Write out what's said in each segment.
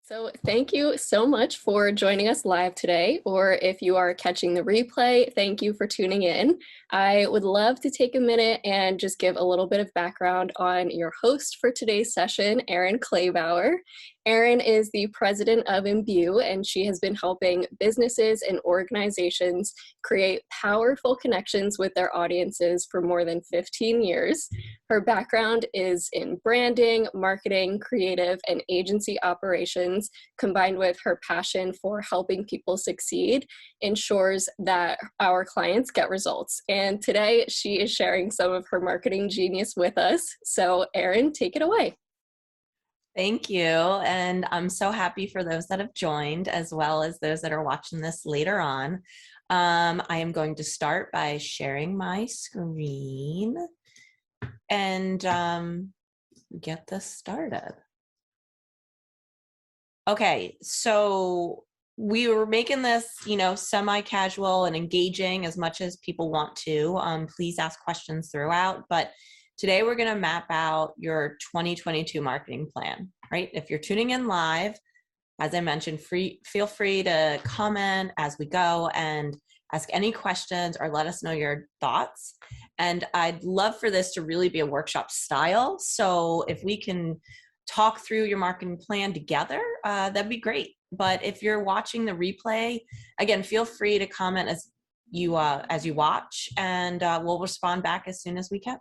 So, thank you so much for joining us live today, or if you are catching the replay, thank you for tuning in. I would love to take a minute and just give a little bit of background on your host for today's session, Erin Claybauer. Erin is the president of Imbue, and she has been helping businesses and organizations create powerful connections with their audiences for more than 15 years. Her background is in branding, marketing, creative, and agency operations, combined with her passion for helping people succeed, ensures that our clients get results. And today she is sharing some of her marketing genius with us. So, Erin, take it away. Thank you. And I'm so happy for those that have joined, as well as those that are watching this later on. I am going to start by sharing my screen and get this started. Okay, so we were making this, semi-casual and engaging as much as people want to. Please ask questions throughout, but today we're going to map out your 2022 marketing plan, right? If you're tuning in live, as I mentioned, feel free to comment as we go and ask any questions or let us know your thoughts. And I'd love for this to really be a workshop style. So if we can talk through your marketing plan together, that'd be great. But if you're watching the replay, again, feel free to comment as you watch, and we'll respond back as soon as we can.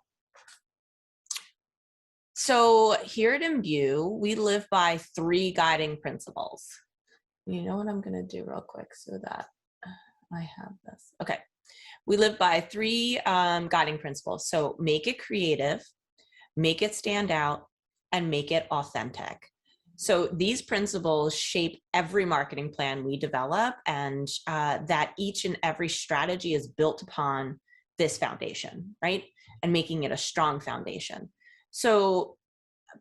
So here at Imbue, we live by 3 guiding principles. You know what I'm going to do real quick so that I have this. Okay. We live by 3 guiding principles. So make it creative, make it stand out, and make it authentic. So these principles shape every marketing plan we develop, and that each and every strategy is built upon this foundation, right? And making it a strong foundation. So,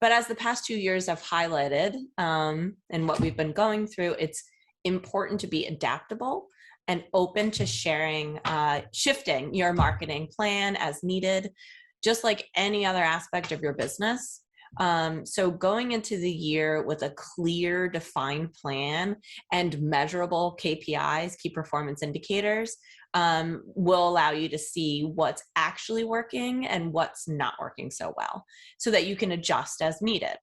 but as the past 2 years have highlighted, and what we've been going through, it's important to be adaptable and open to sharing, shifting your marketing plan as needed, just like any other aspect of your business. So going into the year with a clear, defined plan and measurable KPIs, key performance indicators, will allow you to see what's actually working and what's not working so well, so that you can adjust as needed.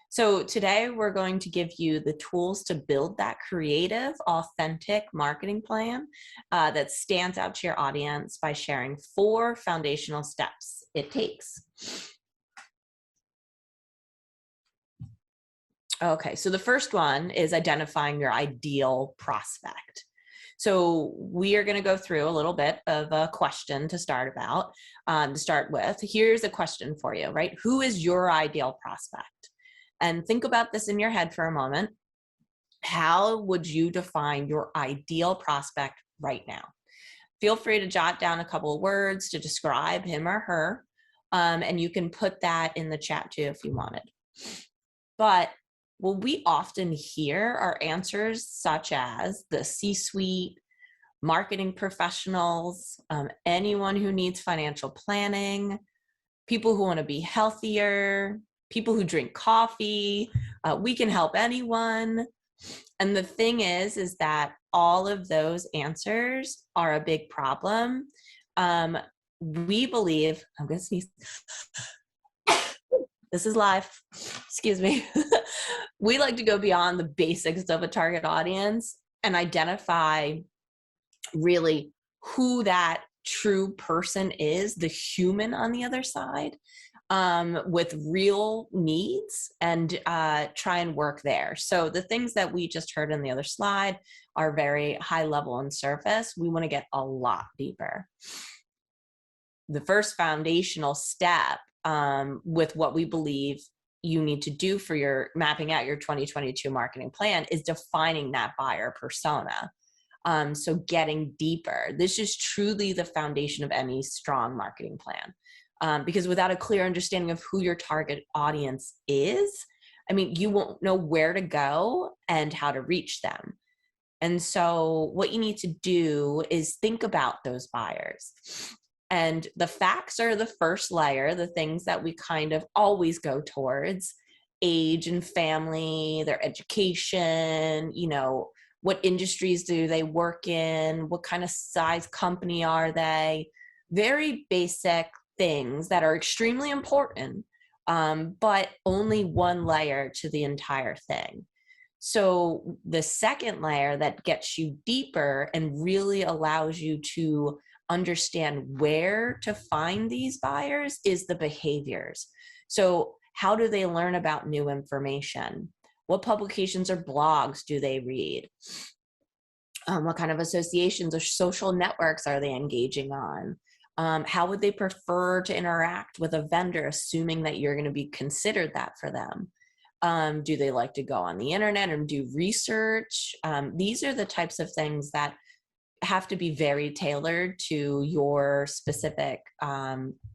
So today we're going to give you the tools to build that creative, authentic marketing plan that stands out to your audience by sharing 4 foundational steps it takes. Okay, so the first one is identifying your ideal prospect. So we are going to go through a little bit of a question to start with. Here's a question for you, right? Who is your ideal prospect? And think about this in your head for a moment. How would you define your ideal prospect right now? Feel free to jot down a couple of words to describe him or her, and you can put that in the chat too if you wanted. But what we often hear are answers such as the C-suite, marketing professionals, anyone who needs financial planning, people who want to be healthier, people who drink coffee, we can help anyone. And the thing is that all of those answers are a big problem. We believe, I'm going to sneeze. This is live, excuse me. We like to go beyond the basics of a target audience and identify really who that true person is, the human on the other side, with real needs, and try and work there. So the things that we just heard in the other slide are very high level and surface. We want to get a lot deeper. The first foundational step with what we believe you need to do for your mapping out your 2022 marketing plan is defining that buyer persona. So getting deeper. This is truly the foundation of any strong marketing plan. Because without a clear understanding of who your target audience is, I mean, you won't know where to go and how to reach them. And so what you need to do is think about those buyers. And the facts are the first layer, the things that we kind of always go towards. age and family, their education, you know, what industries do they work in, what kind of size company are they, very basic things that are extremely important, but only one layer to the entire thing. So the second layer that gets you deeper and really allows you to understand where to find these buyers is the behaviors. So how do they learn about new information? What publications or blogs do they read? What kind of associations or social networks are they engaging on? How would they prefer to interact with a vendor, assuming that you're going to be considered that for them? Do they like to go on the internet and do research? These are the types of things that have to be very tailored to your specific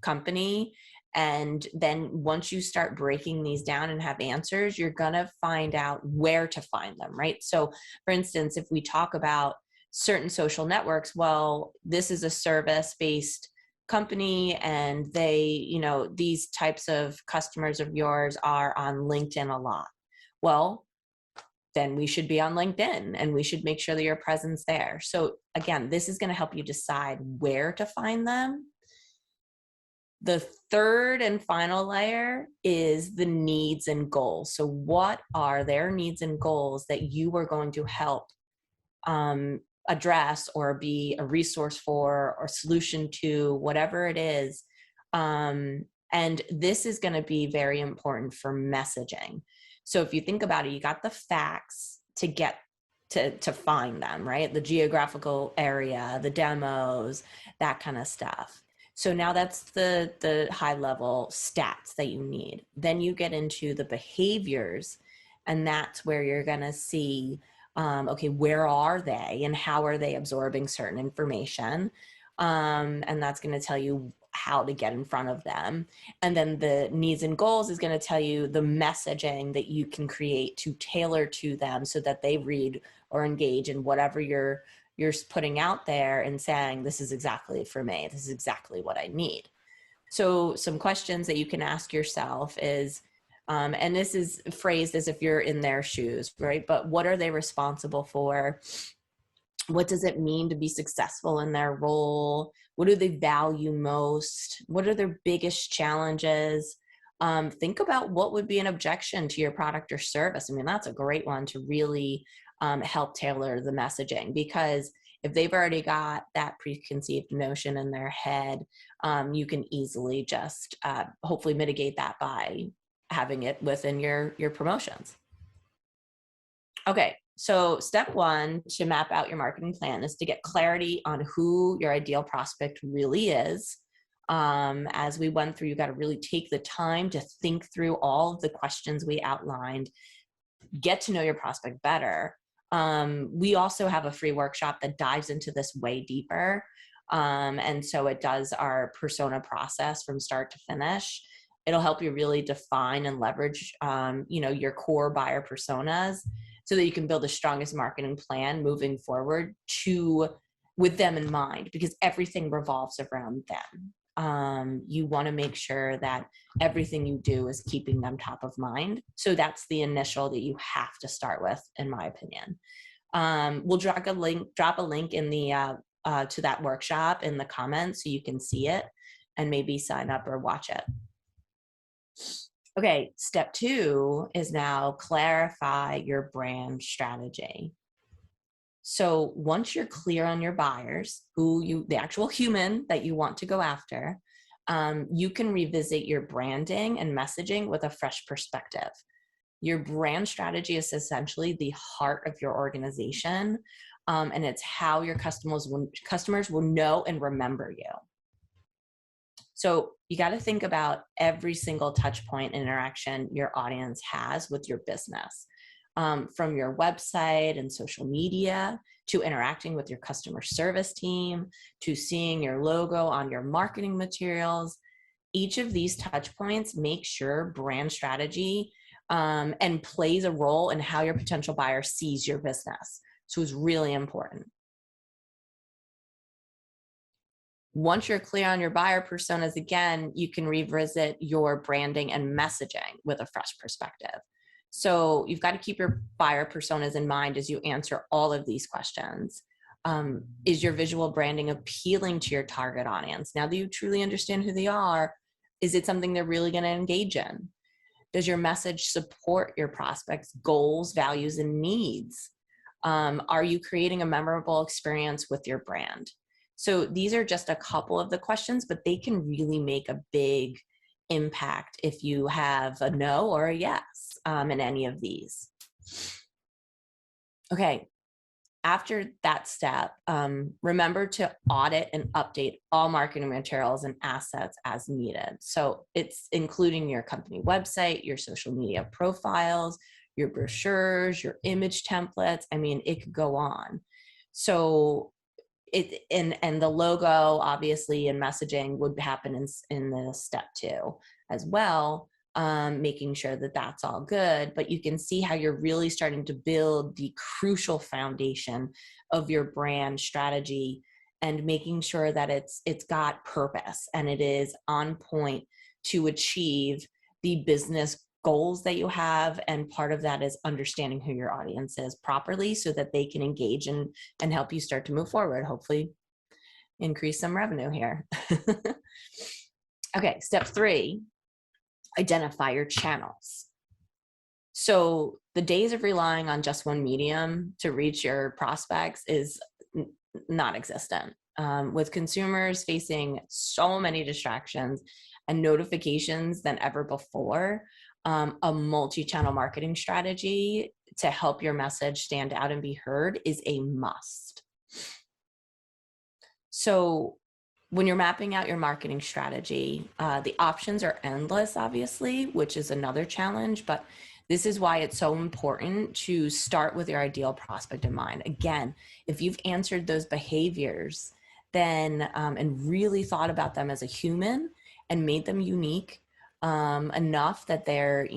company. And then once you start breaking these down and have answers, you're going to find out where to find them, right? So for instance, if we talk about certain social networks, well, this is a service-based company and they, you know, these types of customers of yours are on LinkedIn a lot. Well, then we should be on LinkedIn and we should make sure that your presence there. So again, this is going to help you decide where to find them. The third and final layer is the needs and goals. So what are their needs and goals that you are going to help address or be a resource for or solution to, whatever it is. And this is going to be very important for messaging. So if you think about it, you got the facts to get to find them, right? The geographical area, the demos, that kind of stuff. So now that's the high level stats that you need. Then you get into the behaviors, and that's where you're going to see, okay, where are they and how are they absorbing certain information? And that's going to tell you how to get in front of them. And then the needs and goals is going to tell you the messaging that you can create to tailor to them so that they read or engage in whatever you're putting out there and saying, this is exactly for me. This is exactly what I need. So some questions that you can ask yourself is, and this is phrased as if you're in their shoes, right? But what are they responsible for? What does it mean to be successful in their role? What do they value most? What are their biggest challenges? Think about what would be an objection to your product or service. I mean, that's a great one to really help tailor the messaging, because if they've already got that preconceived notion in their head, you can easily just hopefully mitigate that by having it within your promotions. Okay, so step one to map out your marketing plan is to get clarity on who your ideal prospect really is. As we went through, you got to really take the time to think through all of the questions we outlined, get to know your prospect better. We also have a free workshop that dives into this way deeper. And so it does our persona process from start to finish. It'll help you really define and leverage, your core buyer personas so that you can build the strongest marketing plan moving forward with them in mind, because everything revolves around them. You want to make sure that everything you do is keeping them top of mind. So that's the initial that you have to start with, in my opinion. We'll drop a link in the to that workshop in the comments so you can see it and maybe sign up or watch it. Okay, step two is now clarify your brand strategy. So once you're clear on your buyers, the actual human that you want to go after, you can revisit your branding and messaging with a fresh perspective. Your brand strategy is essentially the heart of your organization, and it's how your customers will know and remember you. So you got to think about every single touch point and interaction your audience has with your business. From your website and social media, to interacting with your customer service team, to seeing your logo on your marketing materials. Each of these touch points makes sure brand strategy and plays a role in how your potential buyer sees your business. So it's really important. Once you're clear on your buyer personas, again, you can revisit your branding and messaging with a fresh perspective. So you've got to keep your buyer personas in mind as you answer all of these questions. Is your visual branding appealing to your target audience? Now that you truly understand who they are, is it something they're really going to engage in? Does your message support your prospects' goals, values, and needs? Are you creating a memorable experience with your brand? So these are just a couple of the questions, but they can really make a big impact if you have a no or a yes in any of these. Okay, after that step, remember to audit and update all marketing materials and assets as needed. So it's including your company website, your social media profiles, your brochures, your image templates. I mean, it could go on. So it and the logo, obviously, and messaging would happen in the step 2 as well. Making sure that that's all good, but you can see how you're really starting to build the crucial foundation of your brand strategy and making sure that it's got purpose and it is on point to achieve the business goals that you have. And part of that is understanding who your audience is properly so that they can engage and help you start to move forward, hopefully increase some revenue here. Okay, step 3, identify your channels. So the days of relying on just one medium to reach your prospects is non-existent. With consumers facing so many distractions and notifications than ever before, a multi-channel marketing strategy to help your message stand out and be heard is a must. So when you're mapping out your marketing strategy, the options are endless, obviously, which is another challenge, but this is why it's so important to start with your ideal prospect in mind. Again, if you've answered those behaviors, then and really thought about them as a human and made them unique enough that they're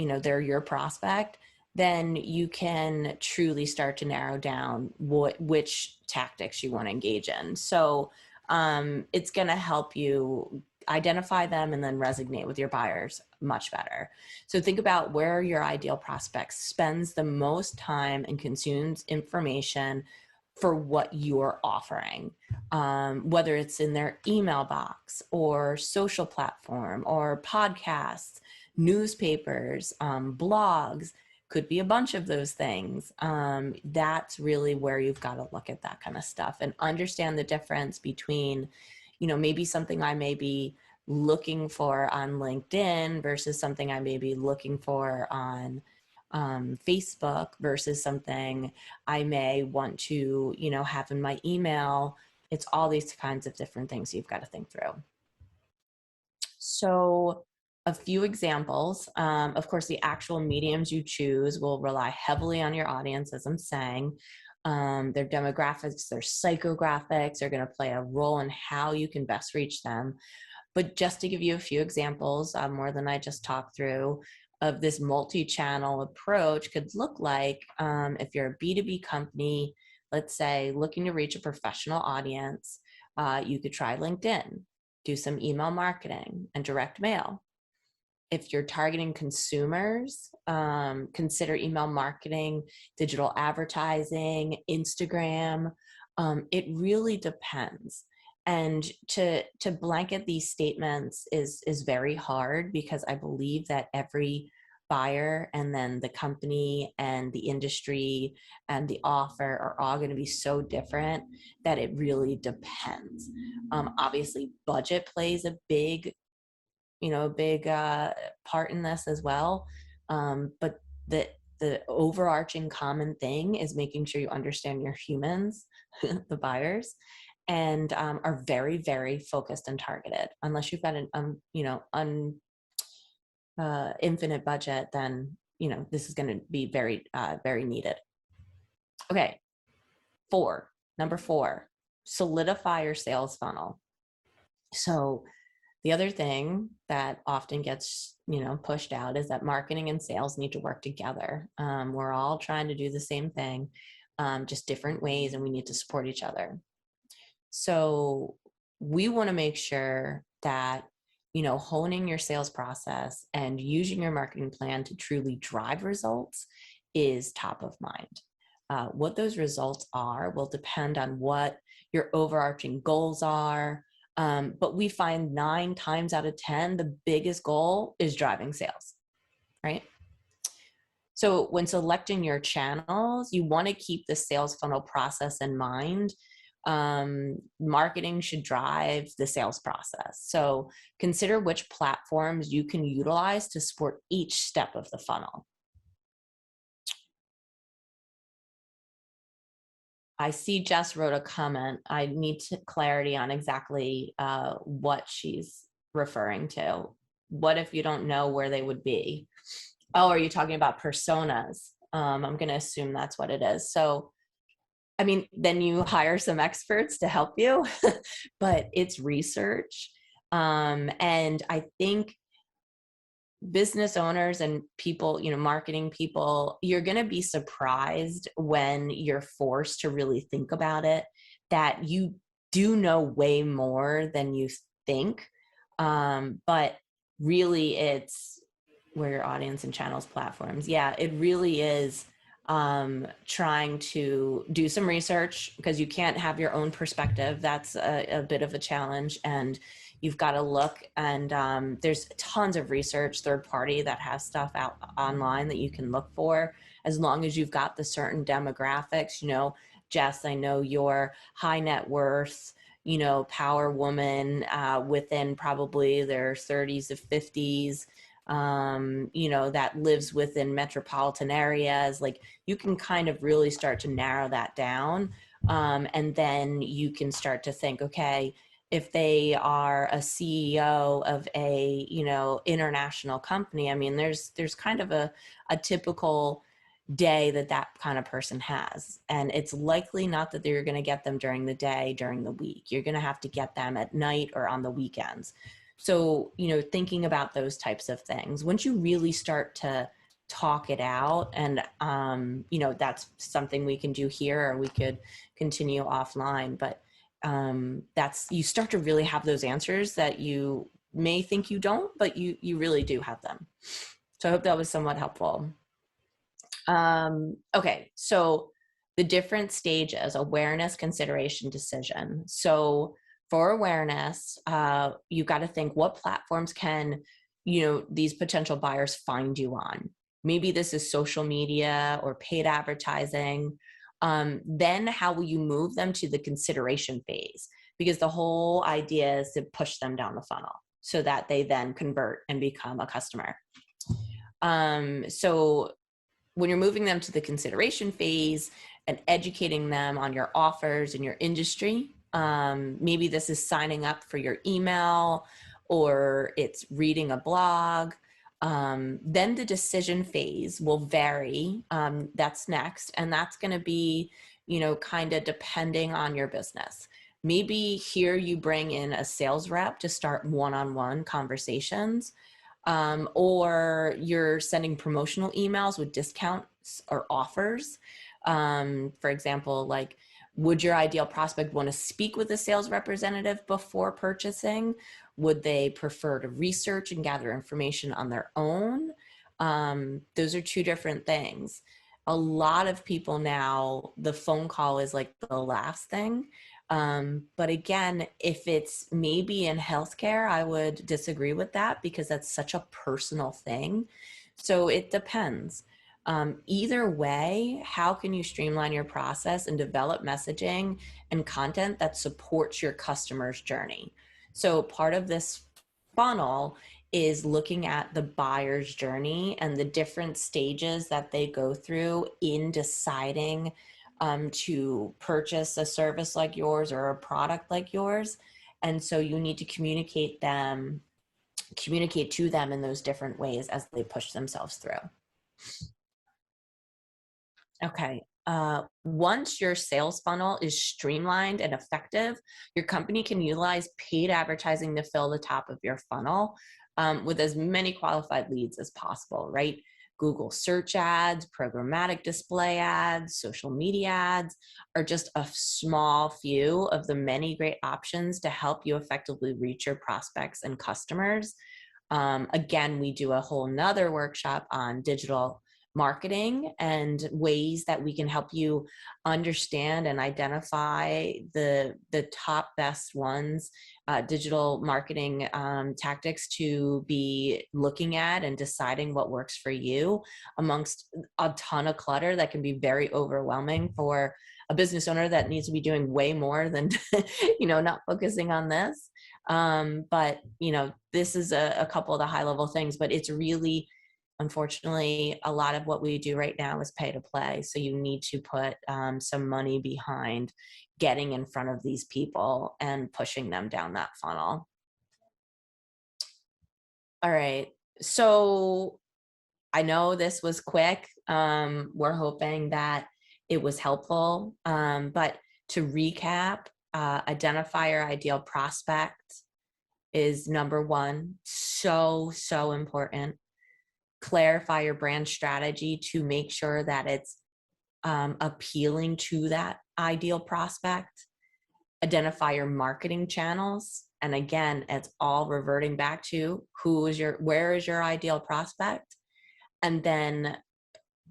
your prospect, then you can truly start to narrow down which tactics you want to engage in. So it's going to help you identify them and then resonate with your buyers much better. So think about where your ideal prospect spends the most time and consumes information for what you're offering, whether it's in their email box or social platform or podcasts, newspapers, blogs, could be a bunch of those things. That's really where you've got to look at that kind of stuff and understand the difference between, maybe something I may be looking for on LinkedIn versus something I may be looking for on Facebook versus something I may want to, have in my email. It's all these kinds of different things you've got to think through. So a few examples, of course, the actual mediums you choose will rely heavily on your audience, as I'm saying. Their demographics, their psychographics are going to play a role in how you can best reach them. But just to give you a few examples, more than I just talked through, of this multi-channel approach could look like if you're a B2B company, let's say looking to reach a professional audience, you could try LinkedIn, do some email marketing and direct mail. If you're targeting consumers, consider email marketing, digital advertising, Instagram. It really depends. And to blanket these statements is very hard because I believe that every buyer and then the company and the industry and the offer are all going to be so different that it really depends. Obviously, budget plays a big part in this as well. But the overarching common thing is making sure you understand your humans, the buyers, and are very, very focused and targeted. Unless you've got an infinite budget, then this is going to be very, very needed. Okay, number 4, solidify your sales funnel. So the other thing that often gets, pushed out is that marketing and sales need to work together. We're all trying to do the same thing, just different ways, and we need to support each other. So we want to make sure that, honing your sales process and using your marketing plan to truly drive results is top of mind. What those results are will depend on what your overarching goals are. But we find 9 times out of 10, the biggest goal is driving sales, right? So when selecting your channels, you want to keep the sales funnel process in mind. Marketing should drive the sales process. So consider which platforms you can utilize to support each step of the funnel. I see Jess wrote a comment. I need clarity on exactly what she's referring to. What if you don't know where they would be? Oh, are you talking about personas? I'm going to assume that's what it is. So, I mean, then you hire some experts to help you, but it's research. And I think business owners and people, marketing people, you're going to be surprised when you're forced to really think about it, that you do know way more than you think. But really it's where your audience and channels platforms. Yeah, it really is trying to do some research, because you can't have your own perspective. That's a bit of a challenge. And you've got to look, and there's tons of research, third party, that has stuff out online that you can look for, as long as you've got the certain demographics. Jess, I know you're high net worth, power woman within probably their 30s to 50s, that lives within metropolitan areas. Like, you can kind of really start to narrow that down. And then you can start to think, okay, if they are a CEO of a, international company, I mean, there's kind of a typical day that kind of person has. And it's likely not that you're going to get them during the day, during the week. You're going to have to get them at night or on the weekends. So, thinking about those types of things, once you really start to talk it out, and, that's something we can do here, or we could continue offline, but you start to really have those answers that you may think you don't, but you really do have them. So I hope that was somewhat helpful. Okay, so the different stages: awareness, consideration, decision. So for awareness, you got to think, what platforms can, these potential buyers find you on? Maybe this is social media or paid advertising. Then how will you move them to the consideration phase? Because the whole idea is to push them down the funnel so that they then convert and become a customer. So when you're moving them to the consideration phase and educating them on your offers and your industry, maybe this is signing up for your email, or it's reading a blog. Then the decision phase will vary. That's next. And that's going to be, kind of depending on your business. Maybe here you bring in a sales rep to start one-on-one conversations, or you're sending promotional emails with discounts or offers. For example, like, would your ideal prospect want to speak with a sales representative before purchasing? Would they prefer to research and gather information on their own? Those are two different things. A lot of people now, the phone call is like the last thing. But again, if it's maybe in healthcare, I would disagree with that, because that's such a personal thing. So it depends. Either way, how can you streamline your process and develop messaging and content that supports your customer's journey? So part of this funnel is looking at the buyer's journey and the different stages that they go through in deciding to purchase a service like yours or a product like yours. And so you need to communicate to them in those different ways as they push themselves through. Okay. Once your sales funnel is streamlined and effective, your company can utilize paid advertising to fill the top of your funnel with as many qualified leads as possible, right? Google search ads, programmatic display ads, social media ads are just a small few of the many great options to help you effectively reach your prospects and customers. Again, we do a whole nother workshop on digital marketing and ways that we can help you understand and identify the top best ones, digital marketing tactics to be looking at and deciding what works for you amongst a ton of clutter that can be very overwhelming for a business owner that needs to be doing way more than not focusing on this. But this is a couple of the high level things, but it's really, unfortunately, a lot of what we do right now is pay to play. So you need to put some money behind getting in front of these people and pushing them down that funnel. All right. So I know this was quick. We're hoping that it was helpful. But to recap, identify your ideal prospect is number one. So, so important. Clarify your brand strategy to make sure that it's appealing to that ideal prospect. Identify your marketing channels. And again, it's all reverting back to where is your ideal prospect? And then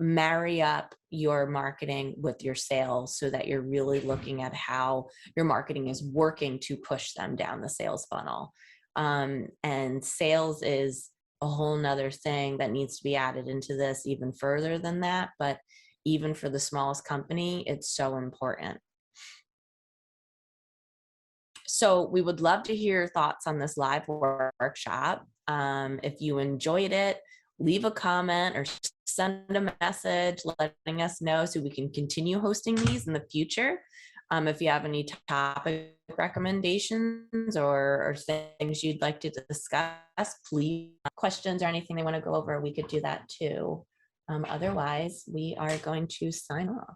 marry up your marketing with your sales so that you're really looking at how your marketing is working to push them down the sales funnel. And sales is a whole nother thing that needs to be added into this even further than that. But even for the smallest company, it's so important. So we would love to hear your thoughts on this live workshop. If you enjoyed it, leave a comment or send a message letting us know so we can continue hosting these in the future. If you have any topic recommendations or things you'd like to discuss, please, questions or anything they want to go over, we could do that too. Otherwise, we are going to sign off.